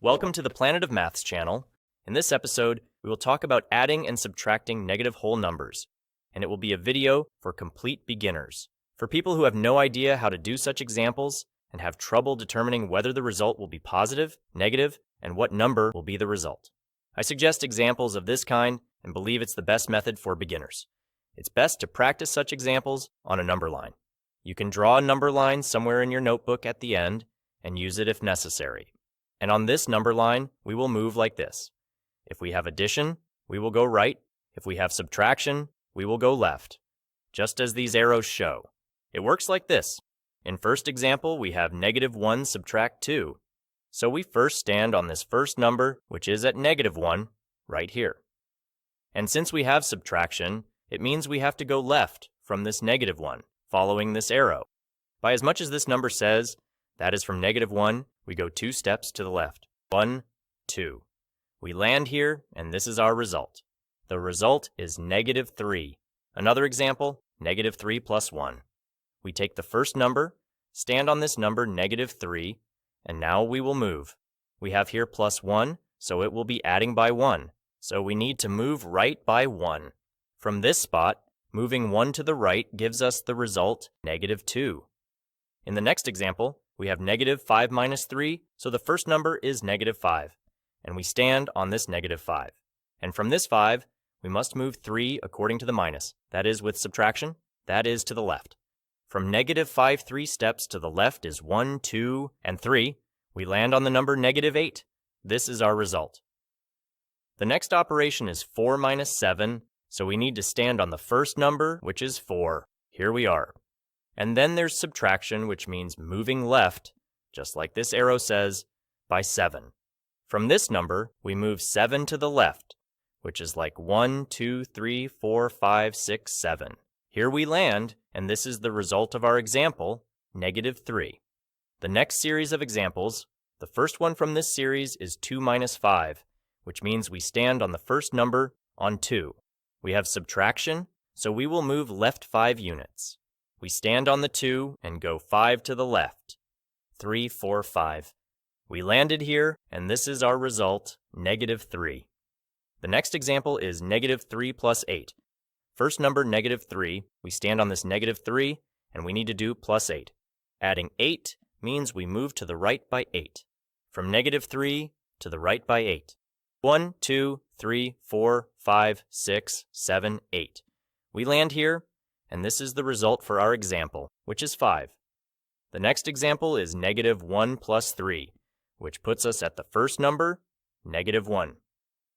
Welcome to the Planet of Maths channel. In this episode, we will talk about adding and subtracting negative whole numbers, and it will be a video for complete beginners. For people who have no idea how to do such examples and have trouble determining whether the result will be positive, negative, and what number will be the result. I suggest examples of this kind and believe it's the best method for beginners. It's best to practice such examples on a number line. You can draw a number line somewhere in your notebook at the end and use it if necessary. And on this number line, we will move like this. If we have addition, we will go right. If we have subtraction, we will go left, just as these arrows show. It works like this. In first example, we have -1 subtract 2. So we first stand on this first number, which is at -1, right here. And since we have subtraction, it means we have to go left from this -1, following this arrow. By as much as this number says, that is from -1, we go 2 steps to the left. 1, 2. We land here, and this is our result. The result is -3. Another example, -3 plus 1. We take the first number, stand on this number -3, and now we will move. We have here +1, so it will be adding by 1. So we need to move right by 1. From this spot, moving 1 to the right gives us the result -2. In the next example, we have -5 minus 3, so the first number is -5, and we stand on this -5. And from this 5, we must move 3 according to the minus, that is with subtraction, that is to the left. From -5 3 steps to the left is 1, 2, and 3. We land on the number -8. This is our result. The next operation is 4 minus 7, so we need to stand on the first number, which is 4. Here we are. And then there's subtraction, which means moving left, just like this arrow says, by 7. From this number, we move 7 to the left, which is like 1, 2, 3, 4, 5, 6, 7. Here we land, and this is the result of our example, -3. The next series of examples, the first one from this series is 2 minus 5, which means we stand on the first number on 2. We have subtraction, so we will move left 5 units. We stand on the 2 and go 5 to the left. 3, 4, 5. We landed here, and this is our result, -3. The next example is -3 plus 8. First number -3, we stand on this -3, and we need to do +8. Adding 8 means we move to the right by 8. From -3 to the right by 8. 1, 2, 3, 4, 5, 6, 7, 8. We land here, and this is the result for our example, which is 5. The next example is -1 plus 3, which puts us at the first number, -1.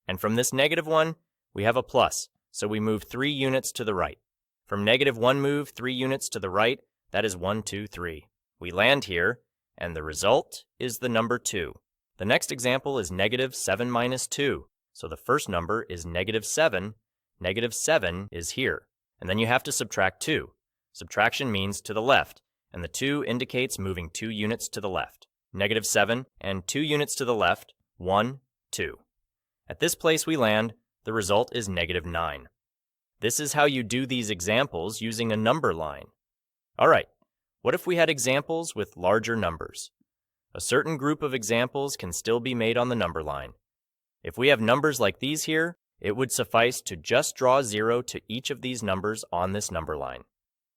And from this -1, we have a plus, so we move 3 units to the right. From -1 move 3 units to the right, that is 1, 2, 3. We land here, and the result is the number 2. The next example is -7 minus 2, so the first number is -7. -7 is here. And then you have to subtract 2. Subtraction means to the left, and the 2 indicates moving 2 units to the left. -7 and 2 units to the left, 1, 2. At this place we land, the result is -9. This is how you do these examples using a number line. Alright, what if we had examples with larger numbers? A certain group of examples can still be made on the number line. If we have numbers like these here, it would suffice to just draw 0 to each of these numbers on this number line.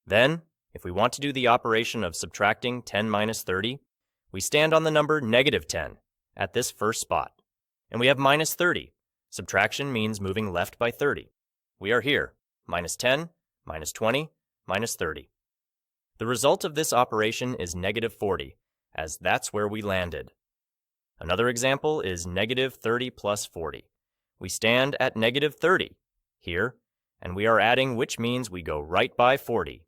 Then, if we want to do the operation of subtracting 10 minus 30, we stand on the number -10 at this first spot. And we have -30. Subtraction means moving left by 30. We are here, -10, -20, -30. The result of this operation is -40, as that's where we landed. Another example is -30 plus 40. We stand at -30 here, and we are adding, which means we go right by 40.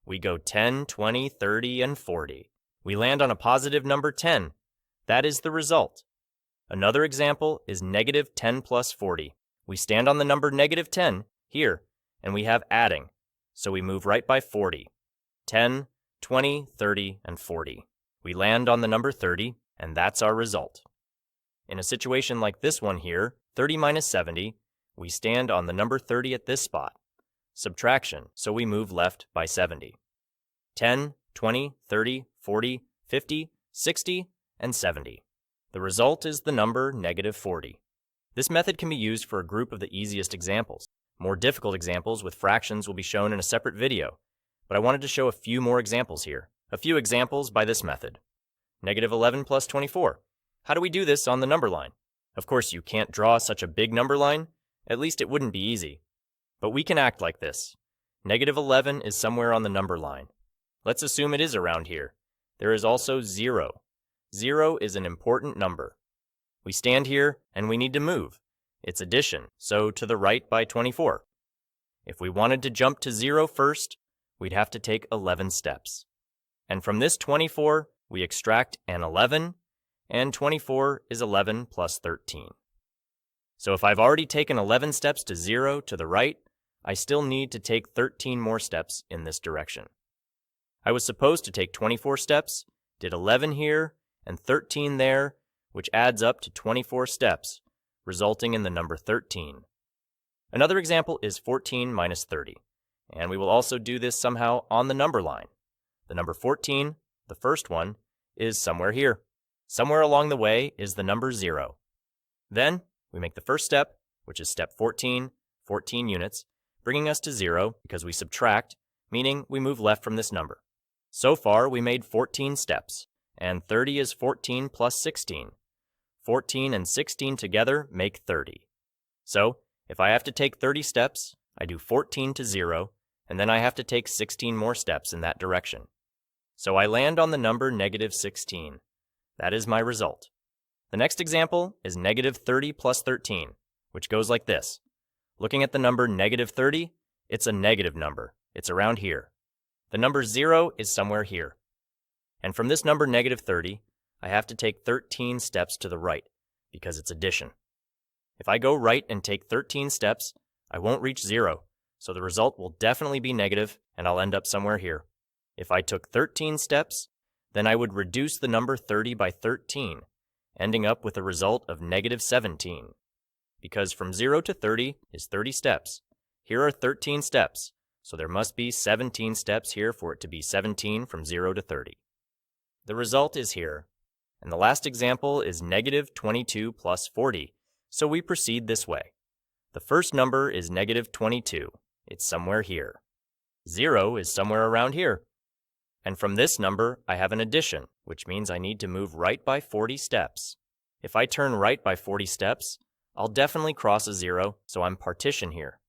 We go 10, 20, 30, and 40. We land on a positive number 10. That is the result. Another example is -10 plus 40. We stand on the number -10 here, and we have adding, so we move right by 40. 10, 20, 30, and 40. We land on the number 30, and that's our result. In a situation like this one here, 30 minus 70, we stand on the number 30 at this spot. Subtraction, so we move left by 70. 10, 20, 30, 40, 50, 60, and 70. The result is the number negative 40. This method can be used for a group of the easiest examples. More difficult examples with fractions will be shown in a separate video, but I wanted to show a few more examples here. A few examples by this method. Negative 11 plus 24. How do we do this on the number line? Of course, you can't draw such a big number line. At least it wouldn't be easy. But we can act like this. Negative 11 is somewhere on the number line. Let's assume it is around here. There is also 0. 0 is an important number. We stand here and we need to move. It's addition, so to the right by 24. If we wanted to jump to 0 first, we'd have to take 11 steps. And from this 24, we extract an 11, and 24 is 11 plus 13. So if I've already taken 11 steps to 0 to the right, I still need to take 13 more steps in this direction. I was supposed to take 24 steps, did 11 here, and 13 there, which adds up to 24 steps, resulting in the number 13. Another example is 14 minus 30, and we will also do this somehow on the number line. The number 14, the first one, is somewhere here. Somewhere along the way is the number 0. Then we make the first step, which is step 14, 14 units, bringing us to 0 because we subtract, meaning we move left from this number. So far, we made 14 steps, and 30 is 14 plus 16. 14 and 16 together make 30. So, if I have to take 30 steps, I do 14 to 0, and then I have to take 16 more steps in that direction. So I land on the number negative 16. That is my result. The next example is negative 30 plus 13, which goes like this. Looking at the number negative 30, it's a negative number. It's around here. The number 0 is somewhere here. And from this number negative 30, I have to take 13 steps to the right, because it's addition. If I go right and take 13 steps, I won't reach 0, so the result will definitely be negative, and I'll end up somewhere here. If I took 13 steps, then I would reduce the number 30 by 13, ending up with a result of negative 17. Because from 0 to 30 is 30 steps. Here are 13 steps, so there must be 17 steps here for it to be 17 from 0 to 30. The result is here. And the last example is negative 22 plus 40, so we proceed this way. The first number is negative 22. It's somewhere here. 0 is somewhere around here. And from this number, I have an addition, which means I need to move right by 40 steps. If I turn right by 40 steps, I'll definitely cross a 0, so I'm partition here.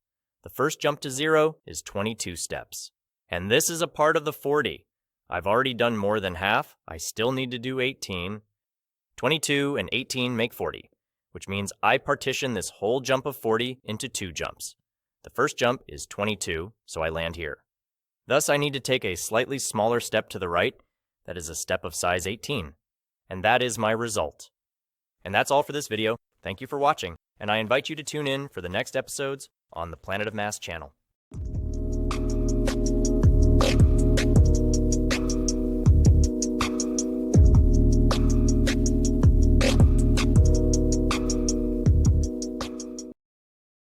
The first jump to 0 is 22 steps. And this is a part of the 40. I've already done more than half. I still need to do 18. 22 and 18 make 40, which means I partition this whole jump of 40 into 2 jumps. The first jump is 22, so I land here. Thus, I need to take a slightly smaller step to the right, that is a step of size 18. And that is my result. And that's all for this video. Thank you for watching, and I invite you to tune in for the next episodes on the Planet of Mass channel.